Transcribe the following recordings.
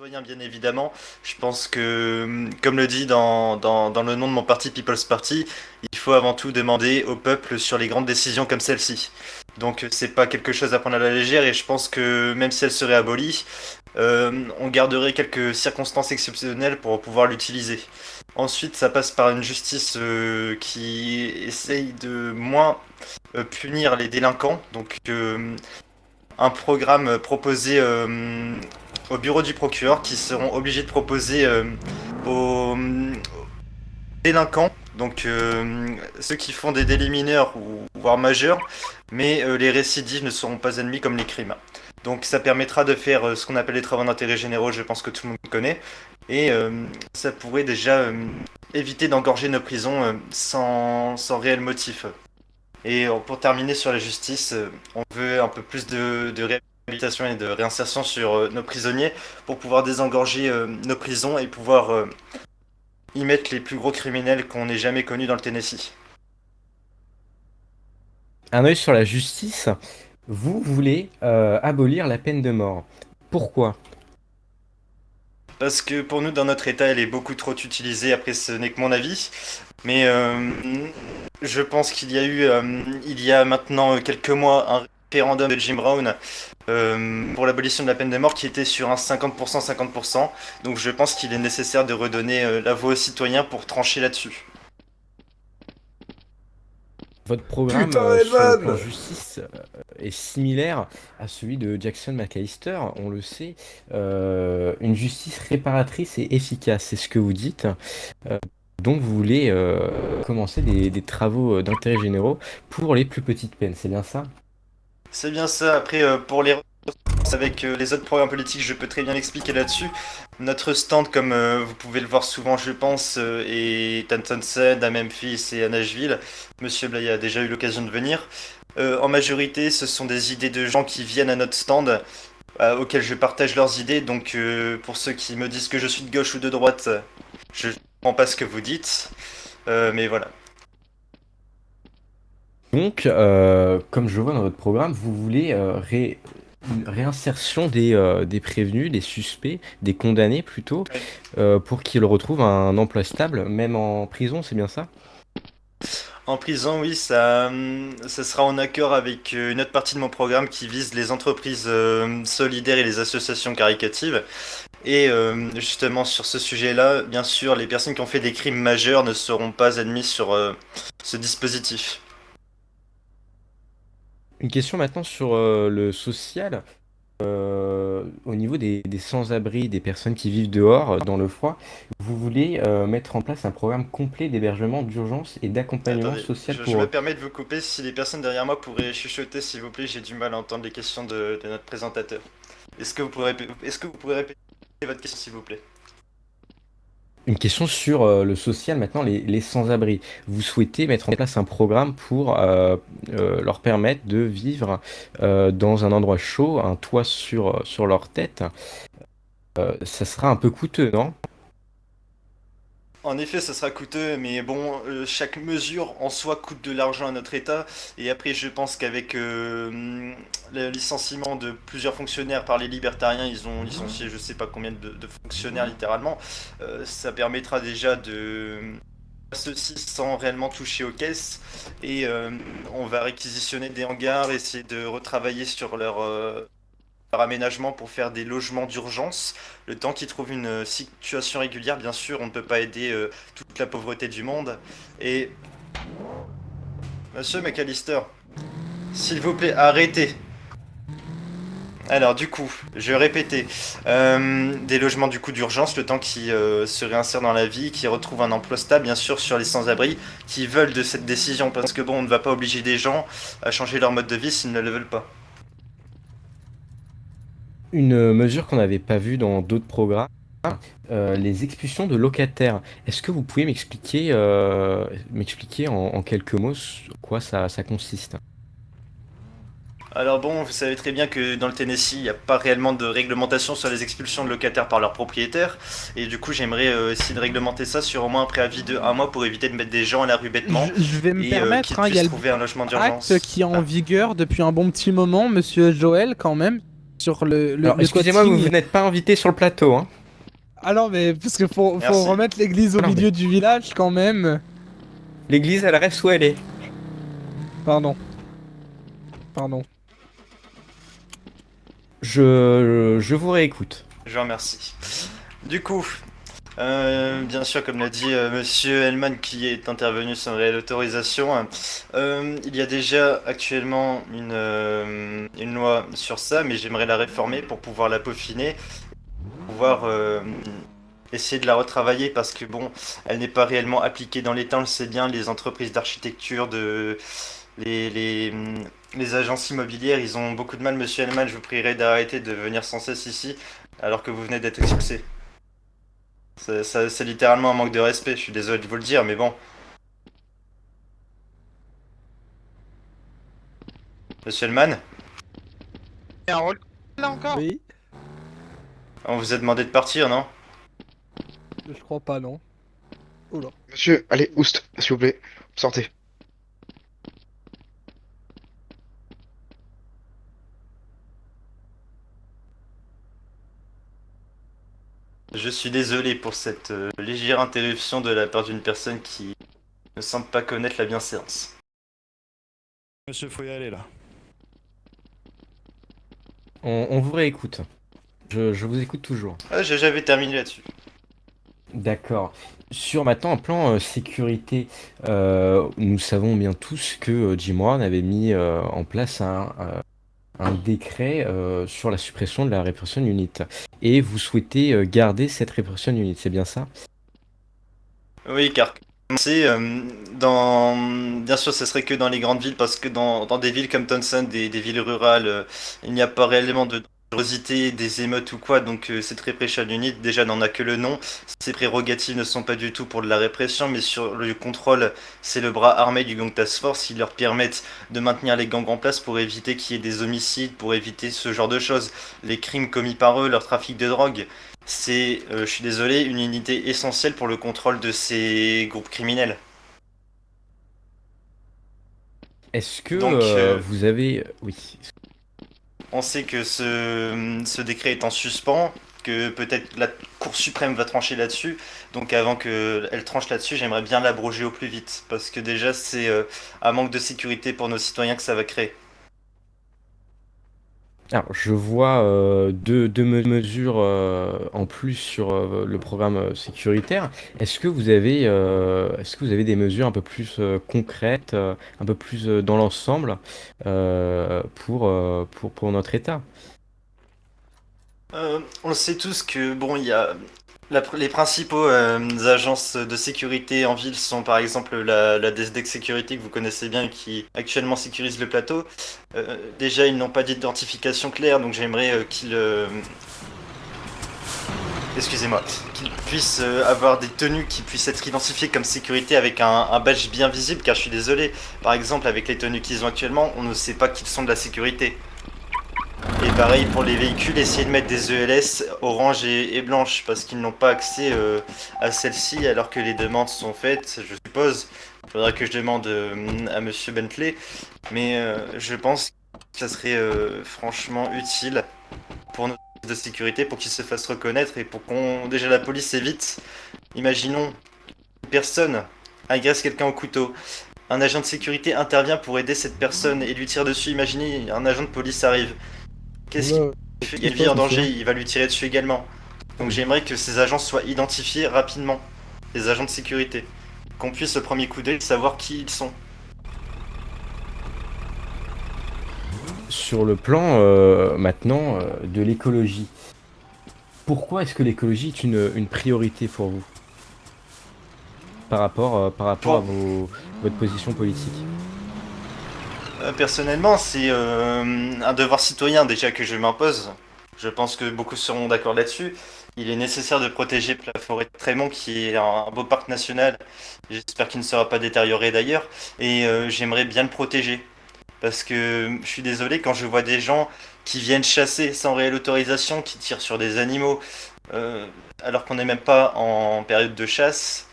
citoyens, bien évidemment. Je pense que, comme le dit dans le nom de mon parti, People's Party, il faut avant tout demander au peuple sur les grandes décisions comme celle-ci. Donc, c'est pas quelque chose à prendre à la légère, et je pense que même si elle serait abolie, on garderait quelques circonstances exceptionnelles pour pouvoir l'utiliser. Ensuite, ça passe par une justice qui essaye de moins punir les délinquants. Donc, un programme proposé au bureau du procureur qui seront obligés de proposer aux délinquants, donc ceux qui font des délits mineurs ou voire majeurs, mais les récidives ne seront pas admis comme les crimes. Donc ça permettra de faire ce qu'on appelle les travaux d'intérêt généraux, je pense que tout le monde connaît, et ça pourrait déjà éviter d'engorger nos prisons sans réel motif. Et pour terminer sur la justice, on veut un peu plus de réhabilitation et de réinsertion sur nos prisonniers pour pouvoir désengorger nos prisons et pouvoir y mettre les plus gros criminels qu'on ait jamais connus dans le Tennessee. Un œil sur la justice. Vous voulez abolir la peine de mort. Pourquoi? Parce que pour nous, dans notre état, elle est beaucoup trop utilisée. Après, ce n'est que mon avis. Mais je pense qu'il y a eu, il y a maintenant quelques mois, un référendum de Jim Brown pour l'abolition de la peine de mort qui était sur un 50%, 50%. Donc je pense qu'il est nécessaire de redonner la voix aux citoyens pour trancher là-dessus. Votre programme Putain, sur le plan Evan! justice est similaire à celui de Jackson McAllister, on le sait. Une justice réparatrice et efficace, c'est ce que vous dites. Euh, donc vous voulez commencer des travaux d'intérêt généraux pour les plus petites peines, c'est bien ça? C'est bien ça. Après, pour les avec les autres programmes politiques, je peux très bien expliquer là-dessus. Notre stand, comme vous pouvez le voir souvent, je pense, est à Townsend, à Memphis et à Nashville. Monsieur Blay a déjà eu l'occasion de venir. En majorité, ce sont des idées de gens qui viennent à notre stand, auxquels je partage leurs idées. Donc, pour ceux qui me disent que je suis de gauche ou de droite, je ne comprends pas ce que vous dites. Mais voilà. Donc, comme je vois dans votre programme, vous voulez une réinsertion des prévenus, des suspects, des condamnés plutôt, pour qu'ils retrouvent un emploi stable, même en prison, c'est bien ça? En prison, oui, ça sera en accord avec une autre partie de mon programme qui vise les entreprises solidaires et les associations caricatives. Et justement, sur ce sujet-là, bien sûr, les personnes qui ont fait des crimes majeurs ne seront pas admises sur ce dispositif. Une question maintenant sur le social. Au niveau des sans-abri, des personnes qui vivent dehors, dans le froid, vous voulez mettre en place un programme complet d'hébergement d'urgence et d'accompagnement Attendez, social je pour me eux. permets de vous couper. Si les personnes derrière moi pourraient chuchoter, s'il vous plaît, j'ai du mal à entendre les questions de notre présentateur. Est-ce que vous pourrez répéter votre question, s'il vous plaît? Une question sur le social, maintenant, les sans-abri. Vous souhaitez mettre en place un programme pour leur permettre de vivre dans un endroit chaud, un toit sur leur tête. Ça sera un peu coûteux, non? En effet, ça sera coûteux, mais bon, chaque mesure en soi coûte de l'argent à notre État. Et après, je pense qu'avec le licenciement de plusieurs fonctionnaires par les libertariens, ils ont licencié je sais pas combien de fonctionnaires littéralement, ça permettra déjà de ceci sans réellement toucher aux caisses. Et on va réquisitionner des hangars, essayer de retravailler sur leur aménagement pour faire des logements d'urgence. Le temps qu'ils trouvent une situation régulière, bien sûr, on ne peut pas aider toute la pauvreté du monde. Et monsieur McAllister, s'il vous plaît, arrêtez. Alors du coup, je vais répéter, des logements du coup d'urgence, le temps qu'ils se réinsèrent dans la vie, qu'ils retrouvent un emploi stable, bien sûr, sur les sans-abri, qui veulent de cette décision, parce que bon, on ne va pas obliger des gens à changer leur mode de vie s'ils ne le veulent pas. Une mesure qu'on n'avait pas vue dans d'autres programmes, les expulsions de locataires. Est-ce que vous pouvez m'expliquer en quelques mots quoi ça consiste? Alors bon, vous savez très bien que dans le Tennessee, il n'y a pas réellement de réglementation sur les expulsions de locataires par leurs propriétaires. Et du coup, j'aimerais essayer de réglementer ça sur au moins un préavis de un mois pour éviter de mettre des gens à la rue bêtement Je vais me et permettre, qu'ils hein, il y puissent a le trouver un logement acte d'urgence. qui est en Ah, vigueur depuis un bon petit moment, monsieur Joël, quand même. sur Alors, le excusez-moi, vous toiting. n'êtes pas invité sur le plateau, hein. Ah non, mais parce que faut Merci. remettre l'église au Ah non, mais milieu du village quand même. l'église, elle reste où elle est. Pardon, pardon. Je vous réécoute. Je vous remercie. Du coup, bien sûr, comme l'a dit Monsieur Hellman qui est intervenu sans réelle autorisation, il y a déjà actuellement une loi sur ça, mais j'aimerais la réformer pour pouvoir la peaufiner, pouvoir essayer de la retravailler parce que bon, elle n'est pas réellement appliquée dans les temps, on le sait bien, les entreprises d'architecture, les agences immobilières, ils ont beaucoup de mal. Monsieur Hellman, je vous prierai d'arrêter de venir sans cesse ici alors que vous venez d'être expulsé. C'est littéralement un manque de respect, je suis désolé de vous le dire, mais bon. Monsieur Hellman, Il y a un rôle là encore? Oui, on vous a demandé de partir, non? je crois pas, non. Oula. Monsieur, allez, oust, s'il vous plaît. Sortez. Je suis désolé pour cette légère interruption de la part d'une personne qui ne semble pas connaître la bienséance. Monsieur, faut y aller là. On vous réécoute. Je vous écoute toujours. Ah, j'avais terminé là-dessus. D'accord. Sur maintenant un plan sécurité, nous savons bien tous que Jim Brown avait mis en place un décret sur la suppression de la Repression Unit. Et vous souhaitez garder cette Repression Unit, c'est bien ça? Oui, car c'est dans bien sûr ce serait que dans les grandes villes parce que dans des villes comme Townsend, des villes rurales, il n'y a pas réellement de dangerosité, des émeutes ou quoi, donc cette répression unit déjà n'en a que le nom. Ses prérogatives ne sont pas du tout pour de la répression, mais sur le contrôle, c'est le bras armé du gang task force. Ils leur permettent de maintenir les gangs en place pour éviter qu'il y ait des homicides, pour éviter ce genre de choses, les crimes commis par eux, leur trafic de drogue. C'est, je suis désolé, une unité essentielle pour le contrôle de ces groupes criminels. Est-ce que Donc, vous avez... Oui. on sait que ce décret est en suspens, que peut-être la Cour suprême va trancher là-dessus. Donc, avant qu'elle tranche là-dessus, j'aimerais bien l'abroger au plus vite. Parce que déjà, c'est un manque de sécurité pour nos citoyens que ça va créer. Alors, je vois mesures en plus sur le programme sécuritaire. Est-ce que vous avez des mesures un peu plus concrètes, un peu plus dans l'ensemble pour notre État? On le sait tous que bon, il y a les principaux agences de sécurité en ville sont par exemple la DSDEC Security que vous connaissez bien et qui actuellement sécurise le plateau. Déjà, ils n'ont pas d'identification claire, donc j'aimerais excusez-moi, qu'ils puissent avoir des tenues qui puissent être identifiées comme sécurité avec un badge bien visible, car je suis désolé, par exemple avec les tenues qu'ils ont actuellement, on ne sait pas qu'ils sont de la sécurité. Et pareil pour les véhicules, essayer de mettre des ELS orange et blanche parce qu'ils n'ont pas accès à celle-ci alors que les demandes sont faites, je suppose. Il faudra que je demande à Monsieur Bentley, mais je pense que ça serait franchement utile pour nos forces de sécurité pour qu'ils se fassent reconnaître et pour qu'on déjà la police évite. Imaginons une personne agresse quelqu'un au couteau. Un agent de sécurité intervient pour aider cette personne et lui tire dessus. Imaginez, un agent de police arrive. Qu'est-ce qu'il Oula, fait? Il y a qu'est-ce une qui se vie passe, en danger, monsieur? il va lui tirer dessus également. Donc j'aimerais que ces agents soient identifiés rapidement, les agents de sécurité. Qu'on puisse au premier coup d'œil savoir qui ils sont. Sur le plan maintenant de l'écologie, pourquoi est-ce que l'écologie est une priorité pour vous par rapport à Pour, votre position politique? personnellement, c'est un devoir citoyen déjà que je m'impose. Je pense que beaucoup seront d'accord là-dessus. Il est nécessaire de protéger la forêt de Trémont, qui est un beau parc national. J'espère qu'il ne sera pas détérioré d'ailleurs. Et j'aimerais bien le protéger. Parce que je suis désolé quand je vois des gens qui viennent chasser sans réelle autorisation, qui tirent sur des animaux, euh, alors qu'on n'est même pas en période de chasse.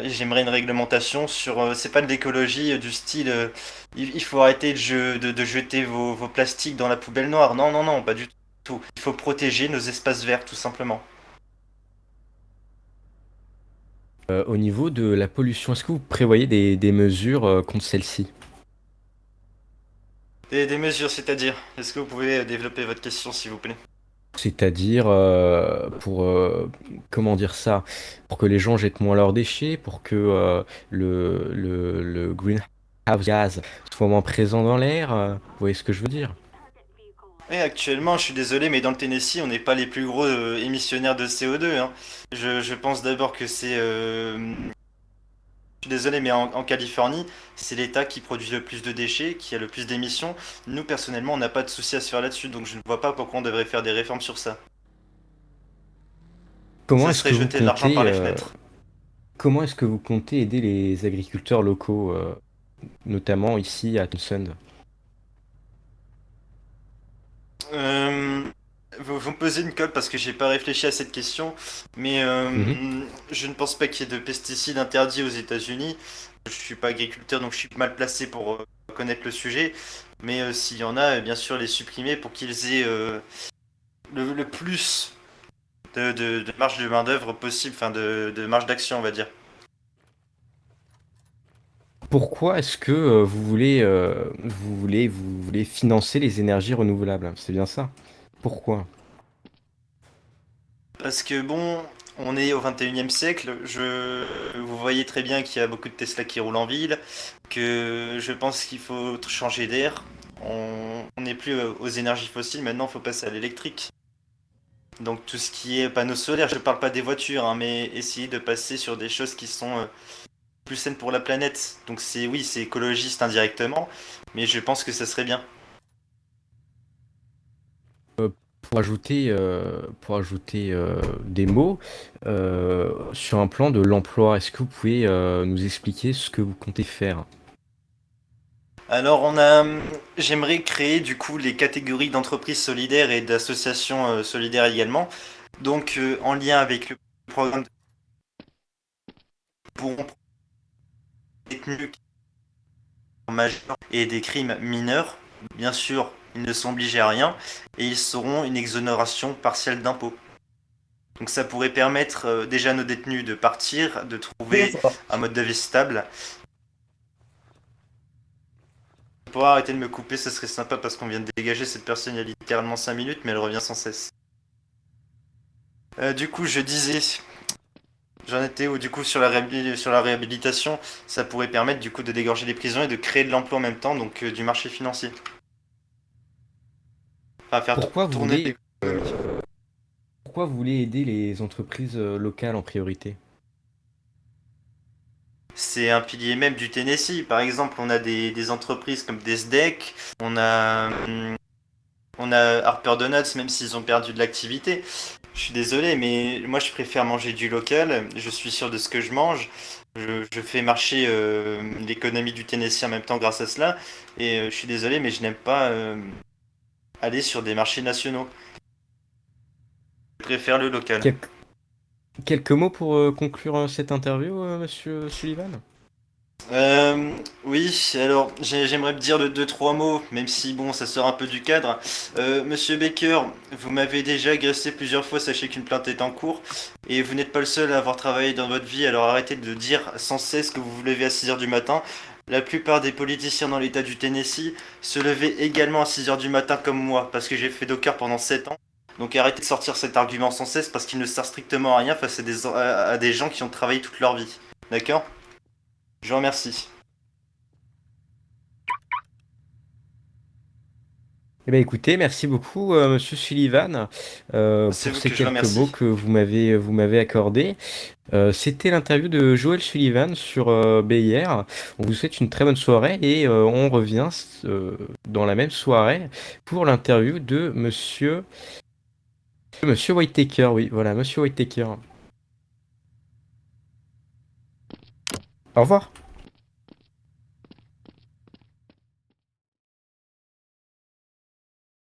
J'aimerais une réglementation sur. C'est pas de l'écologie du style. Il faut arrêter de jeter vos plastiques dans la poubelle noire. Non, non, non, pas du tout. Tout. Il faut protéger nos espaces verts, tout simplement. Au niveau de la pollution, est-ce que vous prévoyez des mesures contre celle-ci? Des mesures, c'est-à-dire? Est-ce que vous pouvez développer votre question, s'il vous plaît? C'est-à-dire pour, comment dire ça? Pour que les gens jettent moins leurs déchets, pour que le greenhouse gas soit moins présent dans l'air. Vous voyez ce que je veux dire? Et actuellement, je suis désolé, mais dans le Tennessee, on n'est pas les plus gros émissionnaires de CO2, hein. Je pense d'abord que c'est... Je suis désolé, mais en Californie, c'est l'État qui produit le plus de déchets, qui a le plus d'émissions. Nous, personnellement, on n'a pas de souci à se faire là-dessus, donc je ne vois pas pourquoi on devrait faire des réformes sur ça. Comment Ça est-ce serait que vous jeter de l'argent comptez, par les fenêtres. comment est-ce que vous comptez aider les agriculteurs locaux, notamment ici à Townsend? Euh, vous me posez une colle parce que j'ai pas réfléchi à cette question, mais Mhm. je ne pense pas qu'il y ait de pesticides interdits aux États-Unis. Je suis pas agriculteur, donc je suis mal placé pour connaître le sujet. Mais s'il y en a, bien sûr, les supprimer pour qu'ils aient le plus de marge de main-d'œuvre possible, enfin de marge d'action, on va dire. Pourquoi est-ce que vous voulez financer les énergies renouvelables? C'est bien ça? Pourquoi? Parce que bon, on est au 21e siècle. Vous voyez très bien qu'il y a beaucoup de Tesla qui roulent en ville, que je pense qu'il faut changer d'air. On n'est plus aux énergies fossiles, maintenant il faut passer à l'électrique. Donc tout ce qui est panneaux solaires, je parle pas des voitures, hein, mais essayer de passer sur des choses qui sont plus saines pour la planète. Donc c'est oui, c'est écologiste indirectement, mais je pense que ça serait bien. Pour ajouter des mots sur un plan de l'emploi, est-ce que vous pouvez nous expliquer ce que vous comptez faire? Alors j'aimerais créer du coup les catégories d'entreprises solidaires et d'associations solidaires également. Donc en lien avec le programme de pourront détenus majeurs et des crimes mineurs. Bien sûr, ils ne sont obligés à rien et ils auront une exonération partielle d'impôts. Donc ça pourrait permettre déjà à nos détenus de partir, de trouver un mode de vie stable. Pour arrêter de me couper, ça serait sympa parce qu'on vient de dégager cette personne il y a littéralement 5 minutes, mais elle revient sans cesse. Du coup, je disais, j'en étais où du coup sur sur la réhabilitation, ça pourrait permettre du coup de dégorger les prisons et de créer de l'emploi en même temps, donc du marché financier. Enfin, faire Pourquoi vous tourner voulez, l'économie. pourquoi vous voulez aider les entreprises locales en priorité? C'est un pilier même du Tennessee. Par exemple, on a des entreprises comme Desdec, on a Harper Donuts, même s'ils ont perdu de l'activité. Je suis désolé, mais moi je préfère manger du local. Je suis sûr de ce que je mange. Je fais marcher l'économie du Tennessee en même temps grâce à cela. Et je suis désolé, mais je n'aime pas aller sur des marchés nationaux. Je préfère le local. Quel- Quelques mots pour conclure cette interview, monsieur Sullivan? Euh, oui, alors j'aimerais me dire deux, trois mots, même si bon, ça sort un peu du cadre. Monsieur Baker, vous m'avez déjà agressé plusieurs fois, sachez qu'une plainte est en cours, et vous n'êtes pas le seul à avoir travaillé dans votre vie, alors arrêtez de dire sans cesse que vous vous levez à 6 heures du matin. La plupart des politiciens dans l'état du Tennessee se levaient également à 6 heures du matin comme moi, parce que j'ai fait Docker pendant 7 ans. Donc arrêtez de sortir cet argument sans cesse parce qu'il ne sert strictement à rien face à des gens qui ont travaillé toute leur vie. D'accord? Je vous remercie. Eh bien, écoutez, merci beaucoup, monsieur Sullivan, C'est pour vous ces que je quelques mots remercie. que vous m'avez accordés. C'était l'interview de Joël Sullivan sur BIR. On vous souhaite une très bonne soirée et on revient dans la même soirée pour l'interview de monsieur Whittaker. Oui, voilà, monsieur Whittaker. Au revoir.